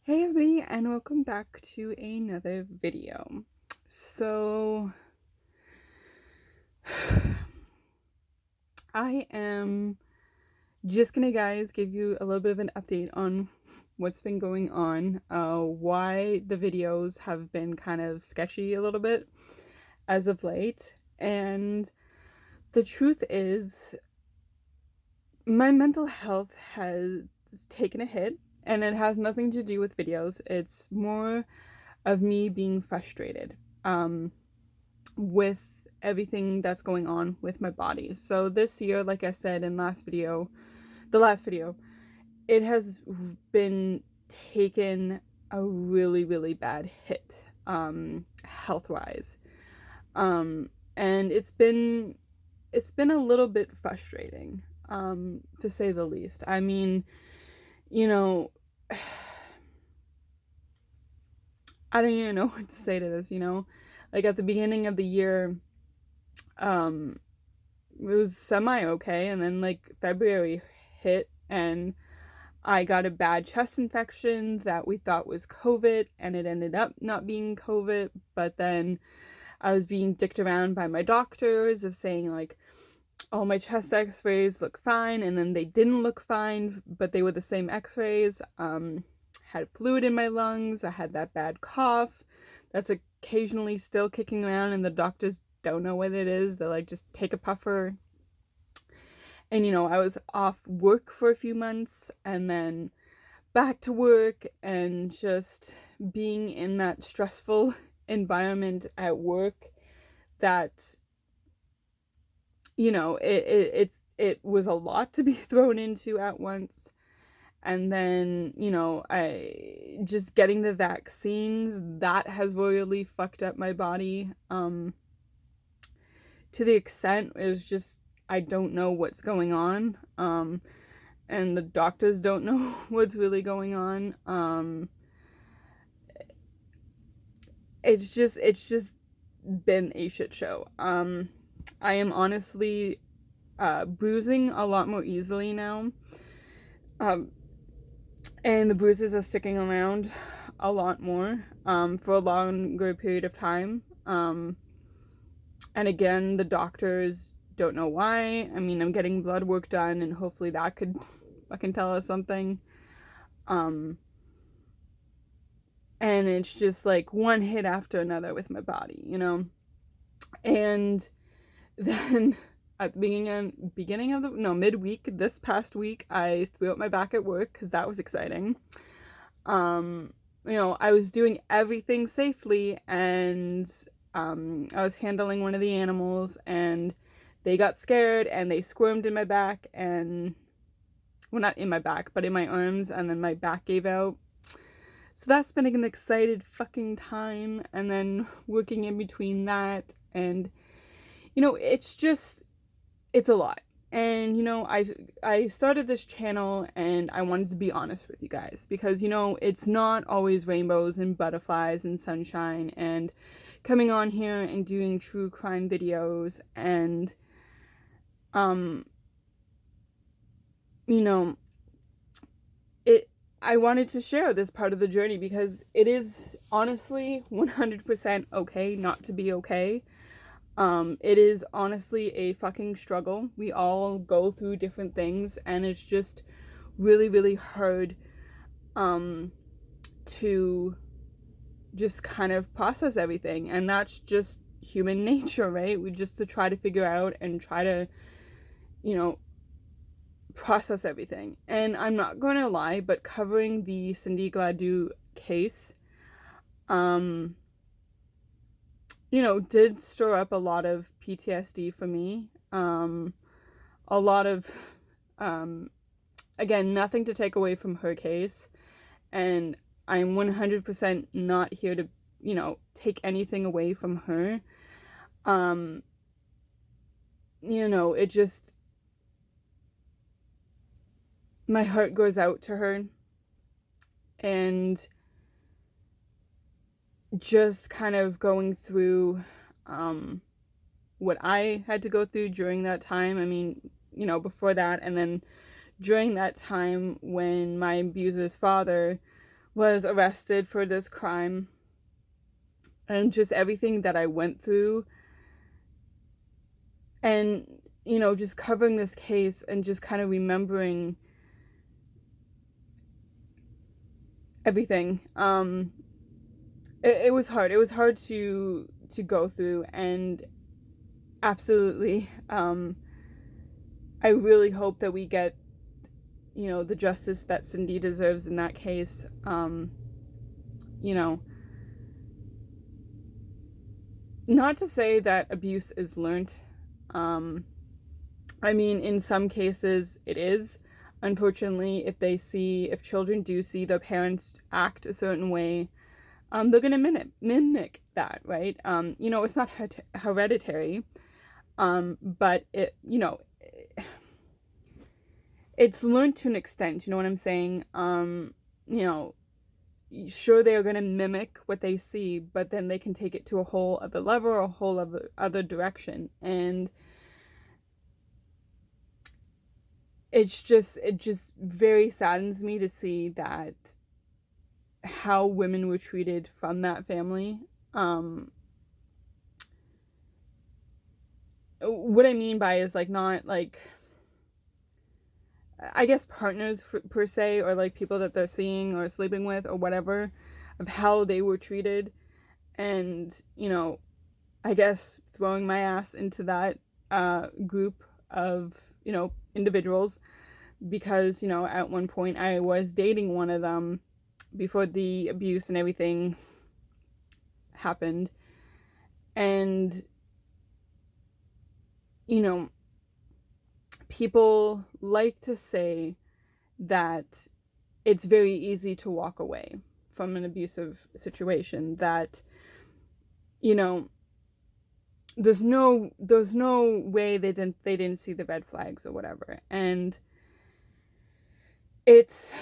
Hey everybody, and welcome back to another video. So, I am just gonna, guys, give you a little bit of an update on what's been going on, why the videos have been kind of sketchy a little bit as of late, and the truth is, my mental health has taken a hit, and it has nothing to do with videos. It's more of me being frustrated with everything that's going on with my body. So this year, like I said in the last video, it has been taken a really, really bad hit, health wise. And it's been a little bit frustrating, to say the least. I mean, you know, I don't even know what to say to this. Like at the beginning of the year, um, it was semi okay, and then like February hit, and I got a bad chest infection that we thought was COVID, and it ended up not being COVID. But then I was being dicked around by my doctors of saying like, all my chest x-rays look fine, and then they didn't look fine, but they were the same x-rays. Had fluid in my lungs, I had that bad cough that's occasionally still kicking around, and the doctors don't know what it is. They're like, just take a puffer. And I was off work for a few months, and then back to work, and just being in that stressful environment at work that it was a lot to be thrown into at once. And then I just getting the vaccines, that has really fucked up my body, to the extent is just, I don't know what's going on, and the doctors don't know what's really going on. It's just been a shit show. I am honestly bruising a lot more easily now, and the bruises are sticking around a lot more, for a longer period of time. And again, the doctors don't know why. I mean, I'm getting blood work done, and hopefully that could fucking tell us something. Um, and it's just like one hit after another with my body. And then at the beginning of the no midweek, this past week, I threw out my back at work because that was exciting. I was doing everything safely, and I was handling one of the animals, and they got scared and they squirmed in my back, and well, not in my back, but in my arms, and then my back gave out. So that's been an excited fucking time, and then working in between that, and it's a lot. And I started this channel, and I wanted to be honest with you guys, because it's not always rainbows and butterflies and sunshine, and coming on here and doing true crime videos, and it I wanted to share this part of the journey, because it is honestly 100% okay not to be okay. It is honestly a fucking struggle. We all go through different things, and it's just really, really hard, to just kind of process everything. And that's just human nature, right? We just to try to figure out and try to, you know, process everything. And I'm not going to lie, but covering the Cindy Gladue case, did stir up a lot of PTSD for me. A lot of, again, nothing to take away from her case. And I'm 100% not here to, take anything away from her. It just, my heart goes out to her. And just kind of going through, what I had to go through during that time. I mean, before that, and then during that time when my abuser's father was arrested for this crime, and just everything that I went through, and just covering this case and just kind of remembering everything. It was hard. It was hard to go through, and absolutely, I really hope that we get the justice that Cindy deserves in that case. Not to say that abuse is learned. I mean, in some cases it is. Unfortunately, if children do see their parents act a certain way, they're gonna mimic that, right? It's not hereditary, but it's learned to an extent. You know what I'm saying? Sure, they are gonna mimic what they see, but then they can take it to a whole other level or a whole other direction, and it just very saddens me to see that how women were treated from that family. What I mean by is, like, not like, I guess, partners per se, or like people that they're seeing or sleeping with or whatever, of how they were treated. And I guess throwing my ass into that group of individuals, because at one point I was dating one of them before the abuse and everything happened. And people like to say that it's very easy to walk away from an abusive situation, that there's no way they didn't see the red flags or whatever. And it's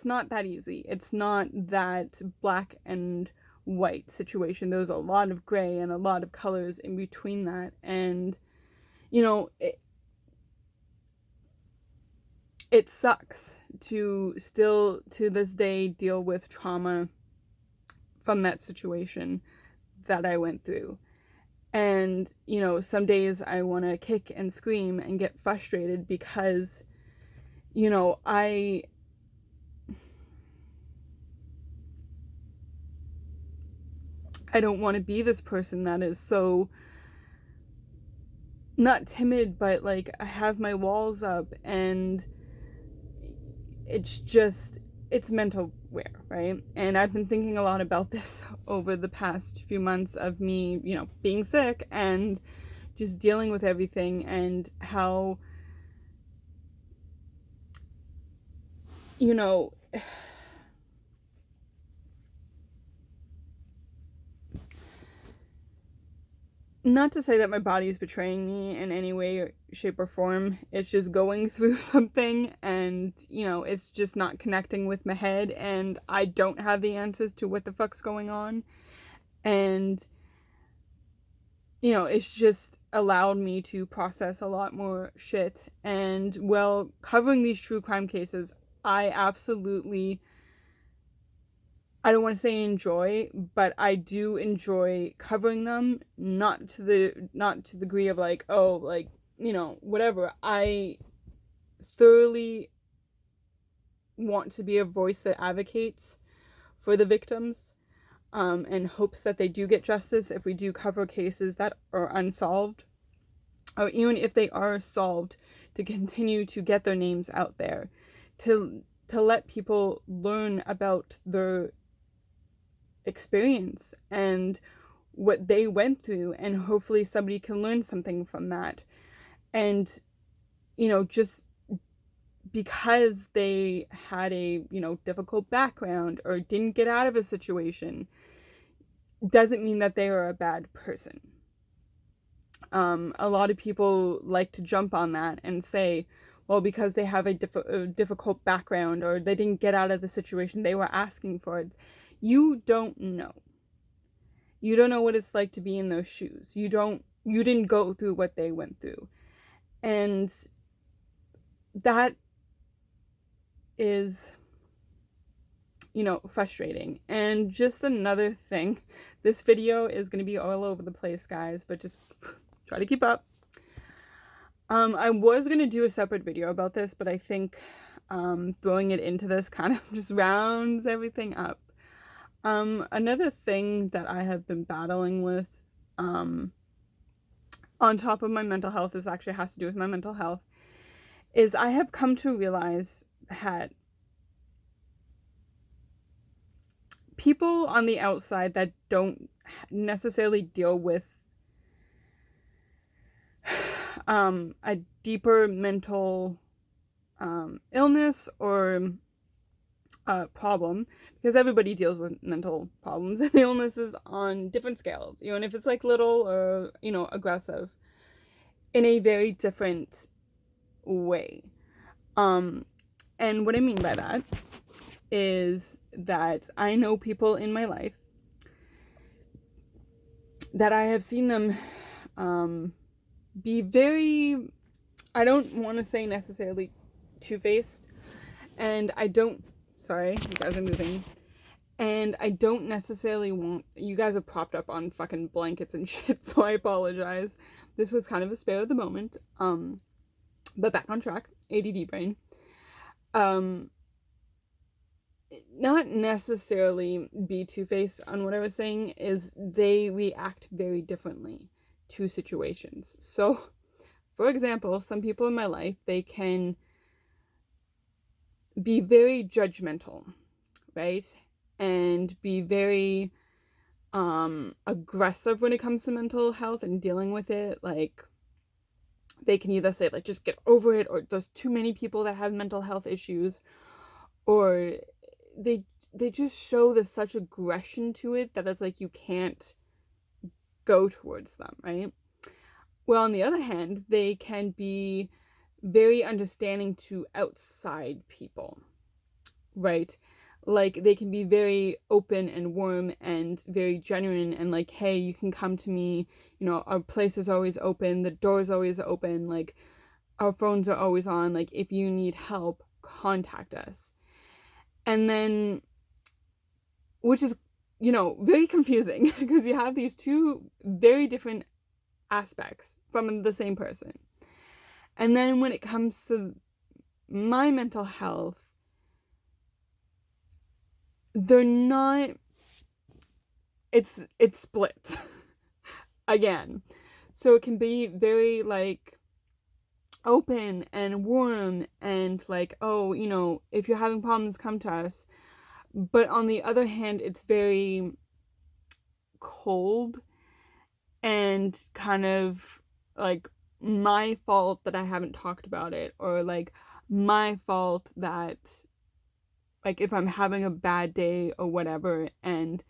not that easy. It's not that black and white situation. There's a lot of gray and a lot of colors in between that. And it sucks to still to this day deal with trauma from that situation that I went through. And some days I want to kick and scream and get frustrated because I don't want to be this person that is so not timid, but like I have my walls up, and it's mental wear, right? And I've been thinking a lot about this over the past few months of me, being sick and just dealing with everything, and how not to say that my body is betraying me in any way, shape, or form. It's just going through something, and it's just not connecting with my head, and I don't have the answers to what the fuck's going on. And it's just allowed me to process a lot more shit. And covering these true crime cases, I don't want to say enjoy, but I do enjoy covering them, not to the degree of like, oh, like, whatever. I thoroughly want to be a voice that advocates for the victims, and hopes that they do get justice if we do cover cases that are unsolved, or even if they are solved, to continue to get their names out there, to let people learn about their experience and what they went through, and hopefully somebody can learn something from that. And just because they had a difficult background or didn't get out of a situation doesn't mean that they are a bad person. A lot of people like to jump on that and say, well, because they have a difficult background, or they didn't get out of the situation they were asking for. You don't know. You don't know what it's like to be in those shoes. You didn't go through what they went through. And that is frustrating. And just another thing, this video is going to be all over the place, guys, but just try to keep up. I was going to do a separate video about this, but I think throwing it into this kind of just rounds everything up. Another thing that I have been battling with, on top of my mental health, this actually has to do with my mental health, is I have come to realize that people on the outside that don't necessarily deal with a deeper mental illness or problem, because everybody deals with mental problems and illnesses on different scales, and if it's like little or aggressive, in a very different way. And what I mean by that is that I know people in my life that I have seen them be very, I don't want to say necessarily two-faced, and sorry, you guys are moving, and I don't necessarily want, you guys are propped up on fucking blankets and shit, so I apologize. This was kind of a spare of the moment, but back on track, ADD brain. Not necessarily be two-faced on what I was saying, is they react very differently to situations. So, for example, some people in my life, they can be very judgmental, right? And be very aggressive when it comes to mental health and dealing with it. Like, they can either say, like, just get over it, or there's too many people that have mental health issues, or they just show there's such aggression to it that it's like you can't go towards them, right? Well, on the other hand, they can be very understanding to outside people, right? Like, they can be very open and warm and very genuine and like, hey, you can come to me, our place is always open, the door is always open, like, our phones are always on, like, if you need help, contact us. And then, which is, very confusing, because you have these two very different aspects from the same person. And then when it comes to my mental health, they're not, it's split again. So it can be very like open and warm and like, oh, if you're having problems, come to us. But on the other hand, it's very cold and kind of like my fault that I haven't talked about it, or like my fault that, like, if I'm having a bad day or whatever, and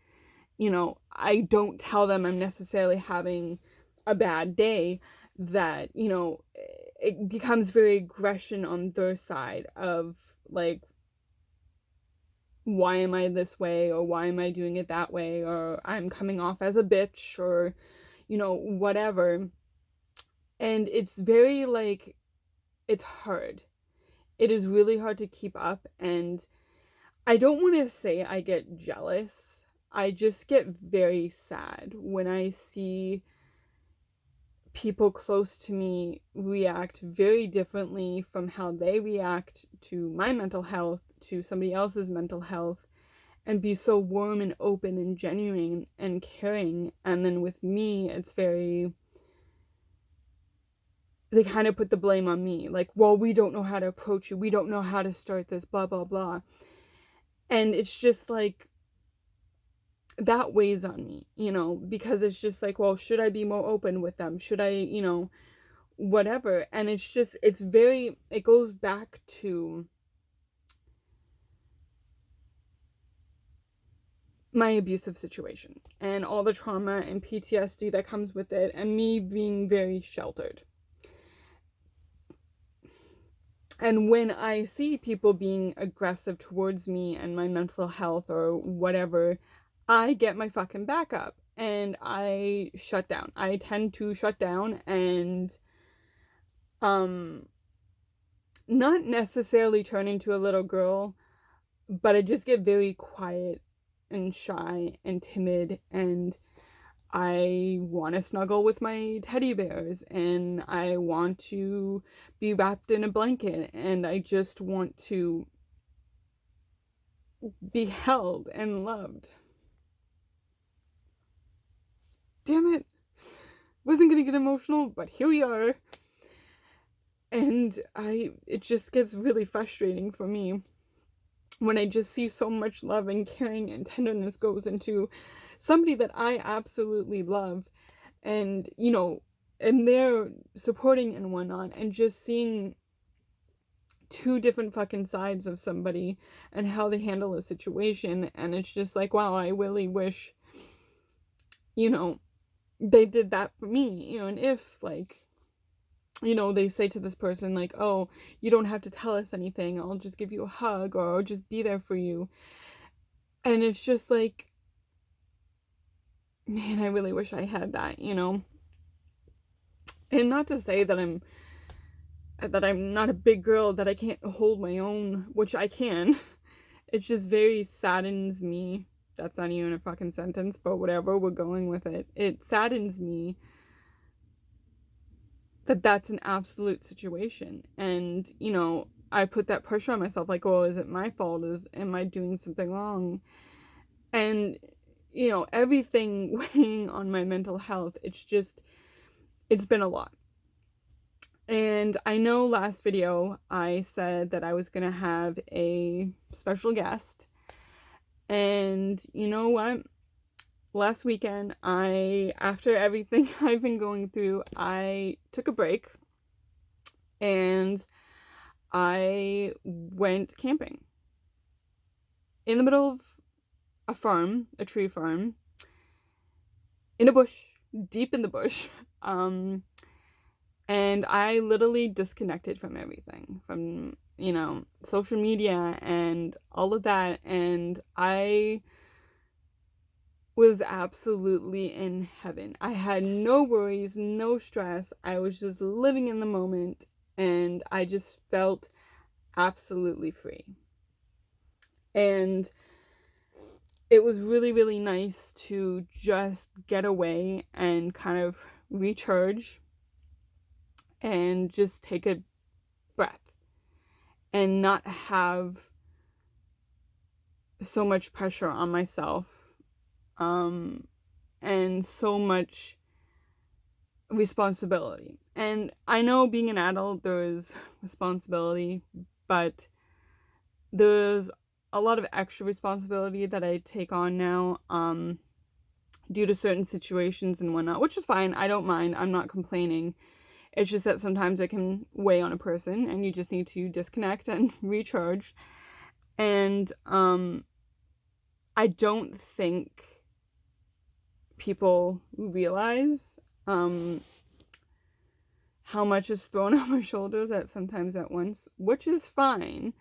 I don't tell them I'm necessarily having a bad day, that it becomes very aggression on their side of like, why am I this way, or why am I doing it that way, or I'm coming off as a bitch, or whatever. And it's very like, it's hard. It is really hard to keep up, and I don't want to say I get jealous. I just get very sad when I see people close to me react very differently from how they react to my mental health, to somebody else's mental health, and be so warm and open and genuine and caring. And then with me, it's very, they kind of put the blame on me. Like, well, we don't know how to approach you. We don't know how to start this, blah, blah, blah. And it's just like, that weighs on me, because it's just like, well, should I be more open with them? Should I, whatever. And it's just, it goes back to my abusive situation and all the trauma and PTSD that comes with it, and me being very sheltered. And when I see people being aggressive towards me and my mental health or whatever, I get my fucking back up and I shut down. I tend to shut down and not necessarily turn into a little girl, but I just get very quiet and shy and timid, and I want to snuggle with my teddy bears, and I want to be wrapped in a blanket, and I just want to be held and loved. Damn it. Wasn't gonna get emotional, but here we are. And it just gets really frustrating for me when I just see so much love and caring and tenderness goes into somebody that I absolutely love, and, you know, and they're supporting and whatnot, and just seeing two different fucking sides of somebody and how they handle a situation, and it's just like, wow, I really wish, you know, they did that for me, you know. And if, like, you know, they say to this person, like, oh, you don't have to tell us anything, I'll just give you a hug, or I'll just be there for you. And it's just like, man, I really wish I had that, you know. And not to say that I'm not a big girl, that I can't hold my own, which I can. It just very saddens me. That's not even a fucking sentence, but whatever, we're going with it. It saddens me that that's an absolute situation. And, you know, I put that pressure on myself, like, oh, is it my fault? Am I doing something wrong? And, you know, everything weighing on my mental health, it's been a lot. And I know last video I said that I was gonna have a special guest. And you know what? Last weekend, after everything I've been going through, I took a break and I went camping in the middle of a tree farm, in a bush, deep in the bush. And I literally disconnected from everything, from, you know, social media and all of that. And I was absolutely in heaven. I had no worries, no stress. I was just living in the moment, and I just felt absolutely free. And it was really, really nice to just get away and kind of recharge and just take a breath and not have so much pressure on myself, and so much responsibility. And I know being an adult, there's responsibility, but there's a lot of extra responsibility that I take on now, due to certain situations and whatnot, which is fine. I don't mind. I'm not complaining. It's just that sometimes it can weigh on a person, and you just need to disconnect and recharge. And I don't think people realize how much is thrown on my shoulders sometimes at once, which is fine.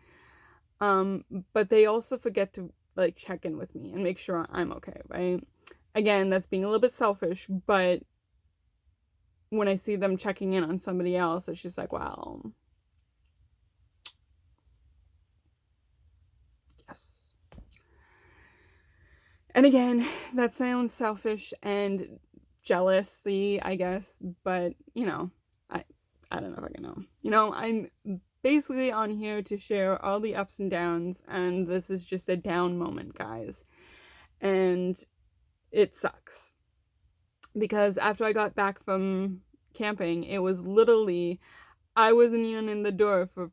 But they also forget to, like, check in with me and make sure I'm okay, right? Again, that's being a little bit selfish, but when I see them checking in on somebody else, it's just like, wow. Yes. And again, that sounds selfish and jealousy, I guess, but, you know, I don't know if I can know. You know, I'm basically on here to share all the ups and downs, and this is just a down moment, guys. And it sucks. Because after I got back from camping, it was literally, I wasn't even in the door for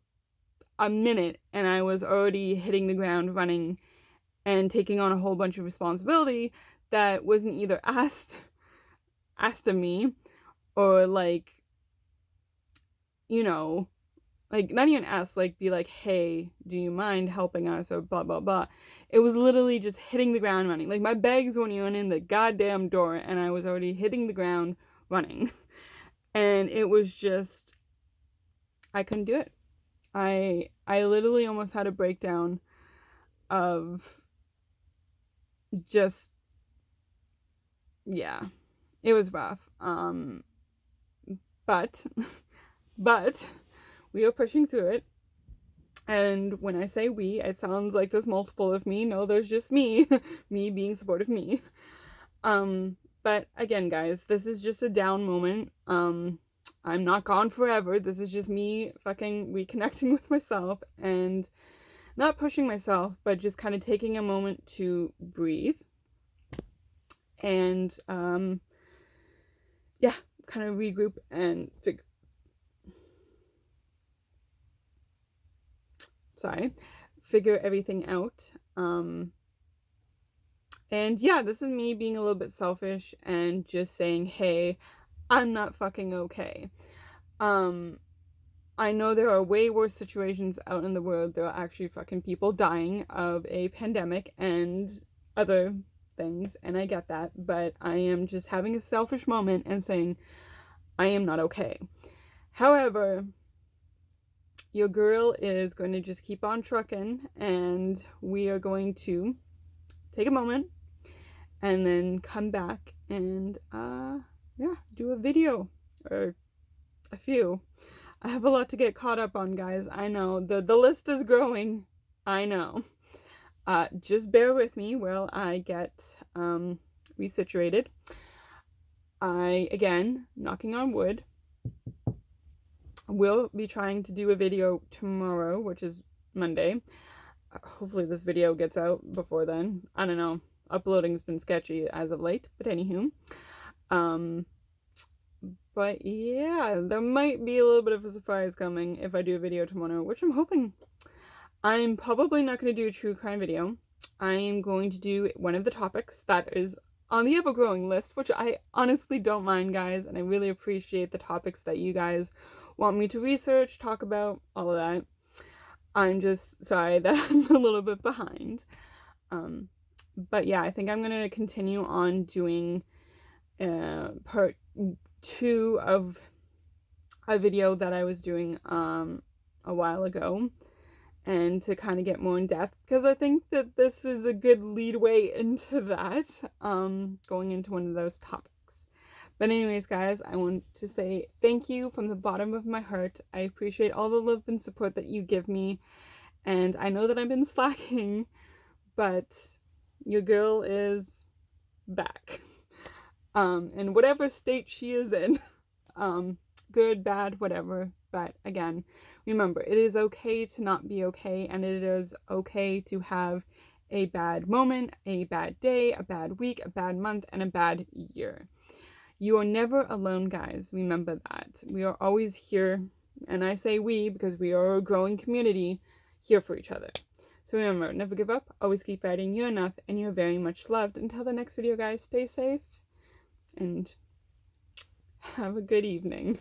a minute, and I was already hitting the ground running and taking on a whole bunch of responsibility that wasn't either asked of me, or, like, you know, like, not even asked, like, be like, hey, do you mind helping us, or blah, blah, blah. It was literally just hitting the ground running. Like, my bags weren't even in the goddamn door, and I was already hitting the ground running. And it was just, I couldn't do it. I literally almost had a breakdown of just, yeah, it was rough. But we are pushing through it. And when I say we, it sounds like there's multiple of me. No, there's just me, me being supportive me. But again, guys, this is just a down moment. I'm not gone forever. This is just me fucking reconnecting with myself and not pushing myself, but just kind of taking a moment to breathe and, yeah, kind of regroup and figure everything out. And yeah, this is me being a little bit selfish and just saying, hey, I'm not fucking okay. I know there are way worse situations out in the world. There are actually fucking people dying of a pandemic and other things, and I get that, but I am just having a selfish moment and saying, I am not okay. However, your girl is going to just keep on trucking, and we are going to take a moment and then come back and yeah, do a video or a few. I have a lot to get caught up on, guys. I know the list is growing. I know. Just bear with me while I get resituated. I, again, knocking on wood, will be trying to do a video tomorrow, which is Monday. Hopefully this video gets out before then. I don't know. Uploading's been sketchy as of late, but anywho. But yeah, there might be a little bit of a surprise coming if I do a video tomorrow, which I'm hoping. I'm probably not going to do a true crime video. I am going to do one of the topics that is on the ever-growing list, which I honestly don't mind, guys, and I really appreciate the topics that you guys want me to research, talk about, all of that. I'm just sorry that I'm a little bit behind. But yeah, I think I'm going to continue on doing part 2 of a video that I was doing a while ago, and to kind of get more in depth, because I think that this is a good leadway into that, going into one of those topics. But anyways, guys, I want to say thank you from the bottom of my heart. I appreciate all the love and support that you give me, and I know that I've been slacking, but your girl is back. In whatever state she is in, good, bad, whatever. But again, remember, it is okay to not be okay, and it is okay to have a bad moment, a bad day, a bad week, a bad month, and a bad year. You are never alone, guys. Remember that. We are always here, and I say we because we are a growing community, here for each other. So remember, never give up, always keep fighting. You're enough, and you're very much loved. Until the next video, guys, stay safe, and have a good evening.